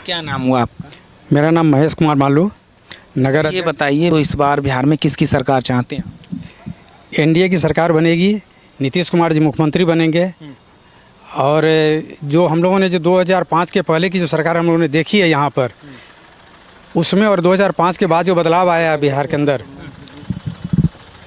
क्या नाम हुआ आपका? मेरा नाम महेश कुमार मालू, नगर ये बताइए, तो इस बार बिहार में किसकी सरकार चाहते हैं? एनडीए की सरकार बनेगी, नीतीश कुमार जी मुख्यमंत्री बनेंगे। और जो हम लोगों ने जो 2005 के पहले की जो सरकार हम लोगों ने देखी है यहाँ पर, उसमें और 2005 के बाद जो बदलाव आया है बिहार के अंदर,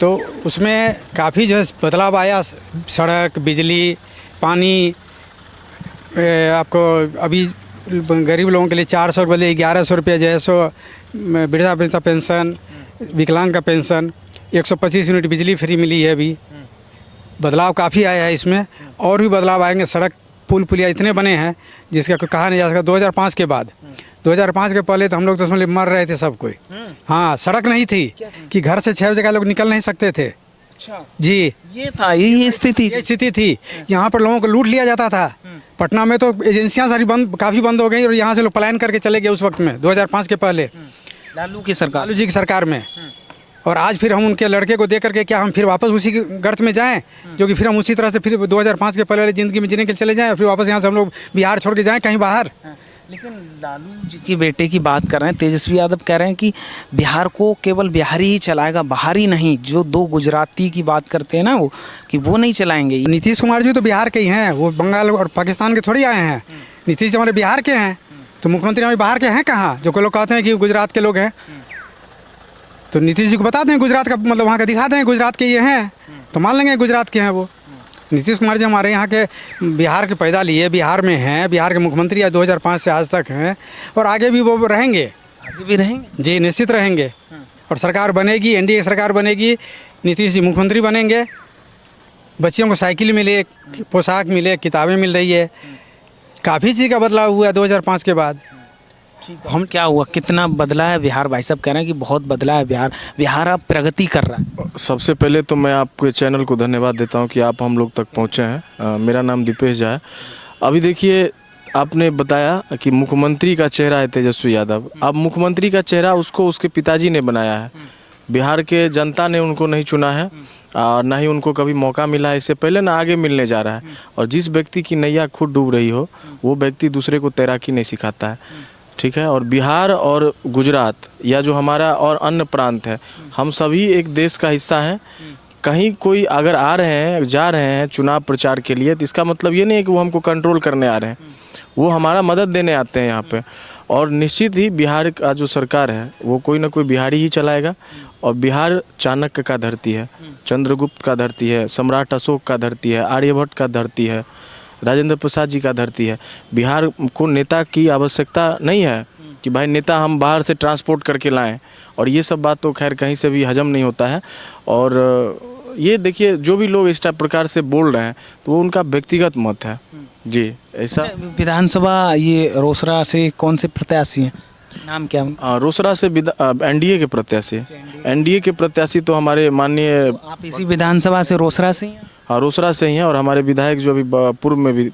तो उसमें काफ़ी जो है बदलाव आया। सड़क, बिजली, पानी, आपको अभी गरीब लोगों के लिए 400 के बदले 1100 रुपये जो है सो वृद्धा पेंशन, विकलांग का पेंशन, 125 यूनिट बिजली फ्री मिली है। अभी बदलाव काफ़ी आया है इसमें, और भी बदलाव आएंगे। सड़क, पुल पुलिया इतने बने हैं जिसका कोई कहा नहीं जा सकता। 2005 के बाद, 2005 के पहले तो हम लोग तो उसमें मर रहे थे सब कोई। हाँ, सड़क नहीं थी कि घर से 6 बजे लोग निकल नहीं सकते थे। अच्छा जी, ये था, ये स्थिति थी। यहाँ पर लोगों को लूट लिया जाता था। पटना में तो एजेंसियाँ सारी काफ़ी बंद हो गई, और यहाँ से लोग पलायन करके चले गए उस वक्त में, 2005 के पहले, लालू की सरकार, लालू जी की सरकार में। और आज फिर हम उनके लड़के को देख करके क्या हम फिर वापस उसी गर्त में जाएं, जो कि फिर हम उसी तरह से फिर 2005 के पहले वाली ज़िंदगी में जीने के लिए चले जाएं, फिर वापस यहाँ से हम लोग बिहार छोड़ के जाएं कहीं बाहर। लेकिन लालू जी की बेटे की बात कर रहे हैं, तेजस्वी यादव कह रहे हैं कि बिहार को केवल बिहारी ही चलाएगा, बाहरी नहीं। जो 2 गुजराती की बात करते हैं ना, वो कि वो नहीं चलाएंगे। नीतीश कुमार जी तो बिहार के ही हैं, वो बंगाल और पाकिस्तान के थोड़ी आए हैं। नीतीश हमारे बिहार के हैं, तो मुख्यमंत्री हमारे बाहर के हैं कहाँ? जो कोई लोग कहते हैं कि गुजरात के लोग हैं, तो नीतीश जी को बता दें गुजरात का, मतलब वहाँ का दिखा दें गुजरात के ये हैं, तो मान लेंगे गुजरात के हैं वो। नीतीश कुमार जी हमारे यहाँ के बिहार के पैदा लिए, बिहार में हैं, बिहार के मुख्यमंत्री आज 2005 से आज तक हैं, और आगे भी वो रहेंगे। आगे भी रहेंगे जी, निश्चित रहेंगे। और सरकार बनेगी, एनडीए सरकार बनेगी, नीतीश जी मुख्यमंत्री बनेंगे। बच्चियों को साइकिल मिले, पोशाक मिले, किताबें मिल रही है, काफ़ी चीज़ का बदलाव हुआ 2005 के बाद। हम क्या हुआ, कितना बदला है बिहार? भाई साहब कह रहे हैं कि बहुत बदला है बिहार, बिहार अब प्रगति कर रहा है। सबसे पहले तो मैं आपके चैनल को धन्यवाद देता हूं कि आप हम लोग तक पहुंचे हैं। मेरा नाम दीपेश झा है। अभी देखिए, आपने बताया कि मुख्यमंत्री का चेहरा है तेजस्वी यादव। अब मुख्यमंत्री का चेहरा उसको उसके पिताजी ने बनाया है। बिहार के जनता ने उनको नहीं चुना है, और ना ही उनको कभी मौका मिला है इससे पहले, ना आगे मिलने जा रहा है। और जिस व्यक्ति की नैया खुद डूब रही हो, वो व्यक्ति दूसरे को तैराकी नहीं सिखाता है, ठीक है। और बिहार और गुजरात, या जो हमारा और अन्य प्रांत है, हम सभी एक देश का हिस्सा हैं। कहीं कोई अगर आ रहे हैं, जा रहे हैं चुनाव प्रचार के लिए, तो इसका मतलब ये नहीं है कि वो हमको कंट्रोल करने आ रहे हैं, वो हमारा मदद देने आते हैं यहाँ पे। और निश्चित ही बिहार का जो सरकार है, वो कोई ना कोई बिहारी ही चलाएगा। और बिहार चाणक्य का धरती है, चंद्रगुप्त का धरती है, सम्राट अशोक का धरती है, आर्यभट्ट का धरती है, राजेंद्र प्रसाद जी का धरती है। बिहार को नेता की आवश्यकता नहीं है कि भाई नेता हम बाहर से ट्रांसपोर्ट करके लाएं, और ये सब बात तो खैर कहीं से भी हजम नहीं होता है। और ये देखिए, जो भी लोग इस प्रकार से बोल रहे हैं, तो वो उनका व्यक्तिगत मत है जी। ऐसा विधानसभा ये रोसड़ा से कौन से प्रत्याशी हैं, नाम क्या? रोसड़ा से एनडीए के प्रत्याशी। एनडीए के प्रत्याशी तो हमारे माननीय, आप इसी विधानसभा से रोसड़ा से ही हैं? हाँ, रोसड़ा से ही हैं। और हमारे विधायक जो अभी पूर्व में भी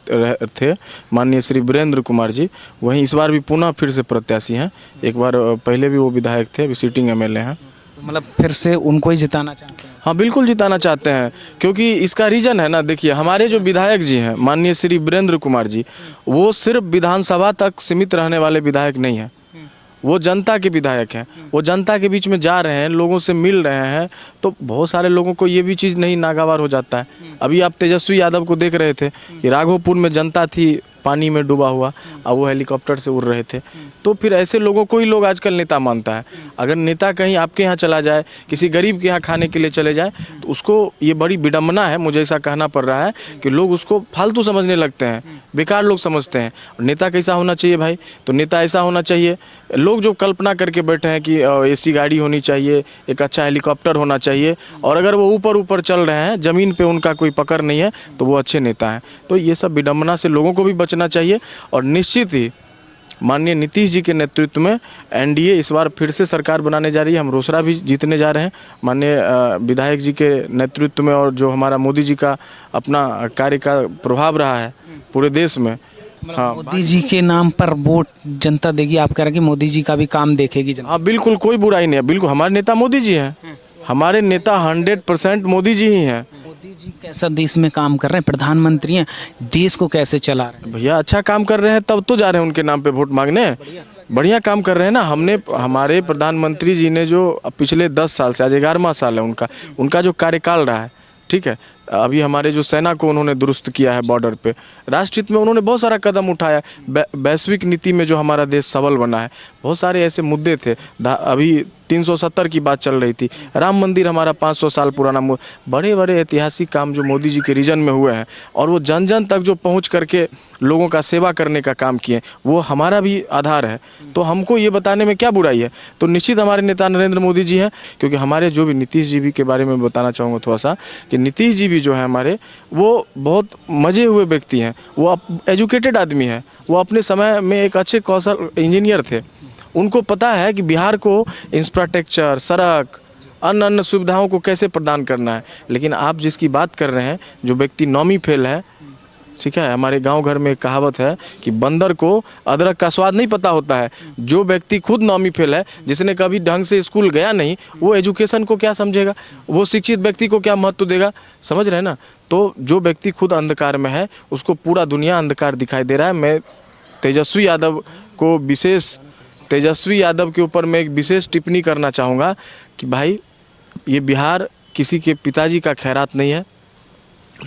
थे, माननीय श्री वीरेंद्र कुमार जी, वहीं इस बार भी पुनः फिर से प्रत्याशी हैं। एक बार पहले भी वो विधायक थे, अभी सिटिंग एमएलए हैं। मतलब फिर से उनको ही जिताना चाहते हैं? हाँ, बिल्कुल जिताना चाहते हैं, क्योंकि इसका रीज़न है ना। देखिए, हमारे जो विधायक जी हैं, माननीय श्री वीरेंद्र कुमार जी, वो सिर्फ विधानसभा तक सीमित रहने वाले विधायक नहीं हैं, वो जनता के विधायक हैं। वो जनता के बीच में जा रहे हैं, लोगों से मिल रहे हैं, तो बहुत सारे लोगों को ये भी चीज़ नहीं नागवार हो जाता है। अभी आप तेजस्वी यादव को देख रहे थे कि राघोपुर में जनता थी पानी में डूबा हुआ, अब वो हेलीकॉप्टर से उड़ रहे थे। तो फिर ऐसे लोगों को ही लोग आजकल नेता मानता है। अगर नेता कहीं आपके यहाँ चला जाए, किसी गरीब के यहाँ खाने के लिए चले जाए, तो उसको ये बड़ी विडम्बना है, मुझे ऐसा कहना पड़ रहा है कि लोग उसको फालतू समझने लगते हैं, बेकार लोग समझते हैं। नेता कैसा होना चाहिए भाई? तो नेता ऐसा होना चाहिए, लोग जो कल्पना करके बैठे हैं कि एसी गाड़ी होनी चाहिए, एक अच्छा हेलीकॉप्टर होना चाहिए, और अगर वो ऊपर ऊपर चल रहे हैं, ज़मीन पे उनका कोई पकड़ नहीं है, तो वो अच्छे नेता हैं। तो ये सब विडम्बना से लोगों को भी बचना चाहिए। और निश्चित ही माननीय नीतीश जी के नेतृत्व में एनडीए इस बार फिर से सरकार बनाने जा रही है। हम रोसड़ा भी जीतने जा रहे हैं माननीय विधायक जी के नेतृत्व में, और जो हमारा मोदी जी का अपना कार्य का प्रभाव रहा है पूरे देश में। हाँ, मोदी जी के नाम पर वोट जनता देगी, आप कह रहे हैं कि मोदी जी का भी काम देखेगी जनता? हाँ, बिल्कुल, कोई बुराई नहीं है। बिल्कुल, हमारे नेता मोदी जी हैं, हमारे नेता 100% मोदी जी ही हैं। मोदी जी कैसा देश में काम कर रहे हैं, प्रधानमंत्री हैं, देश को कैसे चला रहे हैं? भैया अच्छा काम कर रहे हैं तब तो जा रहे हैं उनके नाम पे वोट मांगने। बढ़िया काम कर रहे हैं ना। हमारे प्रधानमंत्री जी ने जो पिछले 10 साल से, आज 11वां साल है उनका जो कार्यकाल रहा है, ठीक है। अभी हमारे जो सेना को उन्होंने दुरुस्त किया है बॉर्डर पे, राष्ट्र हित में उन्होंने बहुत सारा कदम उठाया। वैश्विक नीति में जो हमारा देश सबल बना है, बहुत सारे ऐसे मुद्दे थे। अभी 370 की बात चल रही थी, राम मंदिर हमारा 500 साल पुराना, बड़े बड़े ऐतिहासिक काम जो मोदी जी के रीजन में हुए हैं और वो जन जन तक जो पहुंच करके लोगों का सेवा करने का काम किए, वो हमारा भी आधार है। तो हमको ये बताने में क्या बुराई है। तो निश्चित हमारे नेता नरेंद्र मोदी जी हैं, क्योंकि हमारे जो भी नीतीश जी भी के बारे में बताना चाहूँगा थोड़ा सा, कि नीतीश जी भी जो है हमारे, वो बहुत मजे हुए व्यक्ति हैं। वो एजुकेटेड आदमी है, वो अपने समय में एक अच्छे कौशल इंजीनियर थे। उनको पता है कि बिहार को इंफ्रास्ट्रक्चर, सड़क, अन्य सुविधाओं को कैसे प्रदान करना है। लेकिन आप जिसकी बात कर रहे हैं, जो व्यक्ति नौवीं फेल है, ठीक है, हमारे गांव घर में एक कहावत है कि बंदर को अदरक का स्वाद नहीं पता होता है। जो व्यक्ति खुद नौवीं फेल है, जिसने कभी ढंग से स्कूल गया नहीं, वो एजुकेशन को क्या समझेगा, वो शिक्षित व्यक्ति को क्या महत्व देगा, समझ रहे हैं ना। तो जो व्यक्ति खुद अंधकार में है, उसको पूरा दुनिया अंधकार दिखाई दे रहा है। मैं तेजस्वी यादव के ऊपर मैं एक विशेष टिप्पणी करना चाहूँगा कि भाई, ये बिहार किसी के पिताजी का खैरात नहीं है।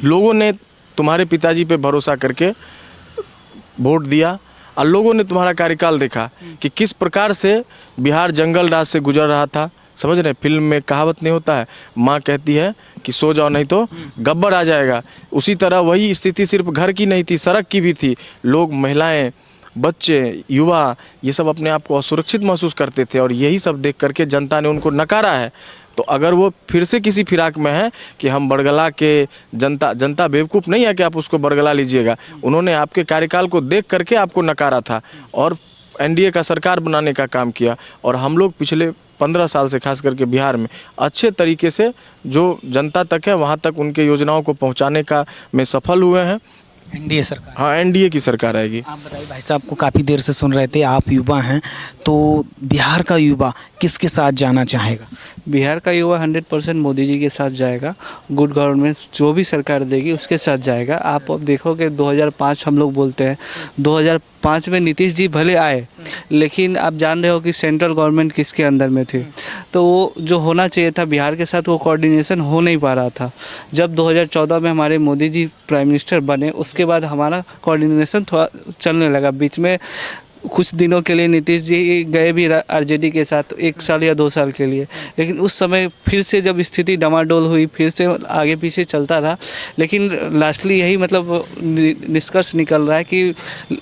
लोगों ने तुम्हारे पिताजी पे भरोसा करके वोट दिया और लोगों ने तुम्हारा कार्यकाल देखा कि किस प्रकार से बिहार जंगल राज से गुजर रहा था। समझ रहे हैं, फिल्म में कहावत नहीं होता है, माँ कहती है कि सो जाओ नहीं तो गब्बर आ जाएगा। उसी तरह वही स्थिति सिर्फ घर की नहीं थी, सड़क की भी थी। लोग, महिलाएं, बच्चे, युवा, ये सब अपने आप को असुरक्षित महसूस करते थे और यही सब देख करके जनता ने उनको नकारा है। तो अगर वो फिर से किसी फिराक में है कि हम बरगला के, जनता बेवकूफ़ नहीं है कि आप उसको बरगला लीजिएगा। उन्होंने आपके कार्यकाल को देख करके आपको नकारा था और एनडीए का सरकार बनाने का काम किया। और हम लोग पिछले 15 साल से खास करके बिहार में अच्छे तरीके से जो जनता तक है वहाँ तक उनके योजनाओं को पहुँचाने का में सफल हुए हैं। एनडीए सरकार, हाँ, एनडीए की सरकार आएगी। आप बताइए भाई साहब, को काफ़ी देर से सुन रहे थे, आप युवा हैं, तो बिहार का युवा किसके साथ जाना चाहेगा? बिहार का युवा 100% मोदी जी के साथ जाएगा। गुड गवर्नेंस जो भी सरकार देगी उसके साथ जाएगा। आप अब देखोगे 2005 हम लोग बोलते हैं, 2005 में नीतीश जी भले आए, लेकिन आप जान रहे हो कि सेंट्रल गवर्नमेंट किसके अंदर में थी। तो वो जो होना चाहिए था बिहार के साथ, वो कोऑर्डिनेशन हो नहीं पा रहा था। जब 2014 में हमारे मोदी जी प्राइम मिनिस्टर बने, उसके बाद हमारा कोऑर्डिनेशन थोड़ा चलने लगा। बीच में कुछ दिनों के लिए नीतीश जी गए भी आरजेडी के साथ 1 साल या 2 साल के लिए, लेकिन उस समय फिर से जब स्थिति डमाडोल हुई, फिर से आगे पीछे चलता रहा। लेकिन लास्टली यही मतलब निष्कर्ष निकल रहा है कि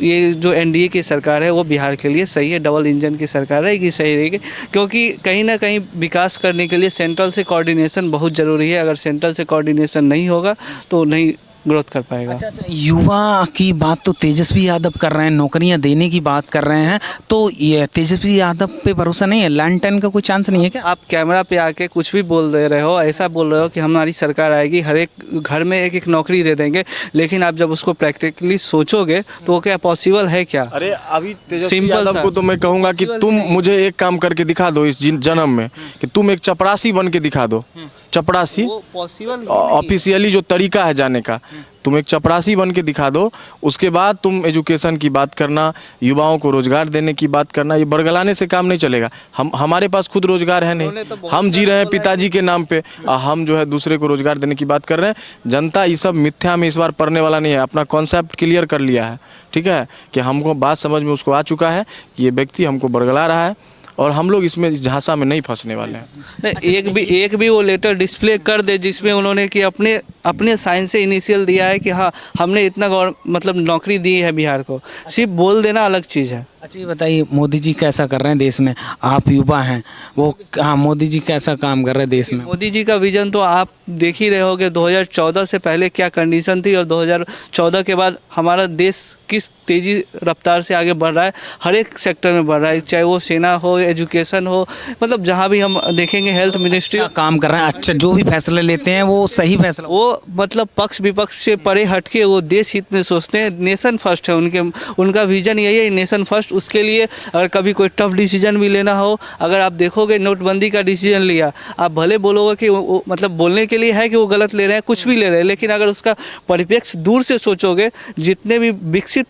ये जो एनडीए की सरकार है वो बिहार के लिए सही है, डबल इंजन की सरकार है कि सही रहेगी। क्योंकि कहीं ना कहीं विकास करने के लिए सेंट्रल से कोऑर्डिनेशन बहुत ज़रूरी है। अगर सेंट्रल से कोऑर्डिनेशन नहीं होगा तो नहीं ग्रोथ कर पाएगा। अच्छा, युवा की बात तो तेजस्वी यादव कर रहे हैं, नौकरियां देने की बात कर रहे हैं, तो ये तेजस्वी यादव पे भरोसा नहीं है? लैंड टेन का कोई चांस नहीं है क्या? आप कैमरा पे आके कुछ भी बोल दे रहे हो, ऐसा बोल रहे हो कि हमारी सरकार आएगी, हर एक घर में एक एक नौकरी दे देंगे, लेकिन आप जब उसको प्रैक्टिकली सोचोगे तो वो क्या पॉसिबल है क्या? अरे अभी तेजस्वी यादव को तो मैं कहूँगा कि तुम मुझे एक काम करके दिखा दो इस जन्म में, कि तुम एक चपरासी बन के दिखा दो। चपरासी पॉसिबल ऑफिशियली जो तरीका है जाने का, तुम एक चपरासी बन के दिखा दो। उसके बाद तुम एजुकेशन की बात करना, युवाओं को रोजगार देने की बात करना। ये बरगलाने से काम नहीं चलेगा। हमारे पास खुद रोजगार है नहीं, हम जी रहे हैं पिताजी के नाम पे, हम जो है दूसरे को रोजगार देने की बात कर रहे हैं। जनता ये सब मिथ्या में इस बार पढ़ने वाला नहीं है, अपना कॉन्सेप्ट क्लियर कर लिया है, ठीक है, कि हमको बात समझ में उसको आ चुका है कि ये व्यक्ति हमको बरगला रहा है और हम लोग इसमें झांसा में नहीं फंसने वाले हैं। एक भी वो लेटर डिस्प्ले कर दे जिसमें उन्होंने कि अपने साइन से इनिशियल दिया है कि हाँ हमने इतना मतलब नौकरी दी है बिहार को, सिर्फ बोल देना अलग चीज़ है। अच्छा ये बताइए, मोदी जी कैसा कर रहे हैं देश में? आप युवा हैं, वो हाँ, मोदी जी कैसा काम कर रहे हैं देश में? मोदी जी का विजन तो आप देख ही रहे होगे, 2014 से पहले क्या कंडीशन थी और 2014 के बाद हमारा देश किस तेज़ी रफ्तार से आगे बढ़ रहा है। हर एक सेक्टर में बढ़ रहा है, चाहे वो सेना हो, एजुकेशन हो, मतलब जहाँ भी हम देखेंगे हेल्थ मिनिस्ट्री काम कर रहे हैं। अच्छा, जो भी फैसले लेते हैं वो सही फैसला, वो मतलब पक्ष विपक्ष से परे हट के वो देश हित में सोचते हैं। नेशन फर्स्ट है उनका विजन, यही है नेशन फर्स्ट। जस्ट उसके लिए अगर कभी कोई टफ डिसीजन भी लेना हो, अगर आप देखोगे नोटबंदी का डिसीजन लिया, आप भले बोलोगे कि वो मतलब बोलने के लिए है कि वो गलत ले रहे हैं, कुछ भी ले रहे हैं, लेकिन अगर उसका परिप्रेक्ष्य दूर से सोचोगे, जितने भी विकसित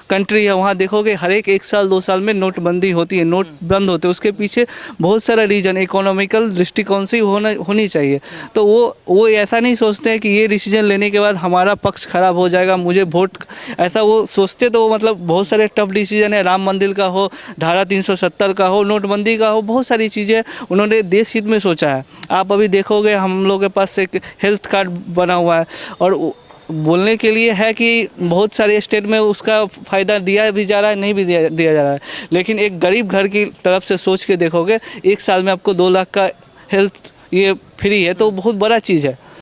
कंट्री है वहाँ देखोगे हर एक साल 2 साल में नोटबंदी होती है, नोट बंद होते हैं, उसके पीछे बहुत सारा रीजन इकोनॉमिकल दृष्टिकोण से ही होनी चाहिए। तो वो ऐसा नहीं सोचते हैं कि ये डिसीजन लेने के बाद हमारा पक्ष खराब हो जाएगा, मुझे वोट, ऐसा वो सोचते तो वो मतलब बहुत सारे टफ डिसीजन है, राम मंदिर का हो, धारा 370 का हो, नोटबंदी का हो, बहुत सारी चीज़ें उन्होंने देश हित में सोचा है। आप अभी देखोगे हम लोग के पास एक हेल्थ कार्ड बना हुआ है और बोलने के लिए है कि बहुत सारे स्टेट में उसका फ़ायदा दिया भी जा रहा है, नहीं भी दिया जा रहा है, लेकिन एक गरीब घर की तरफ से सोच के देखोगे 1 साल में आपको 2 लाख का हेल्थ ये फ्री है, तो बहुत बड़ा चीज़ है।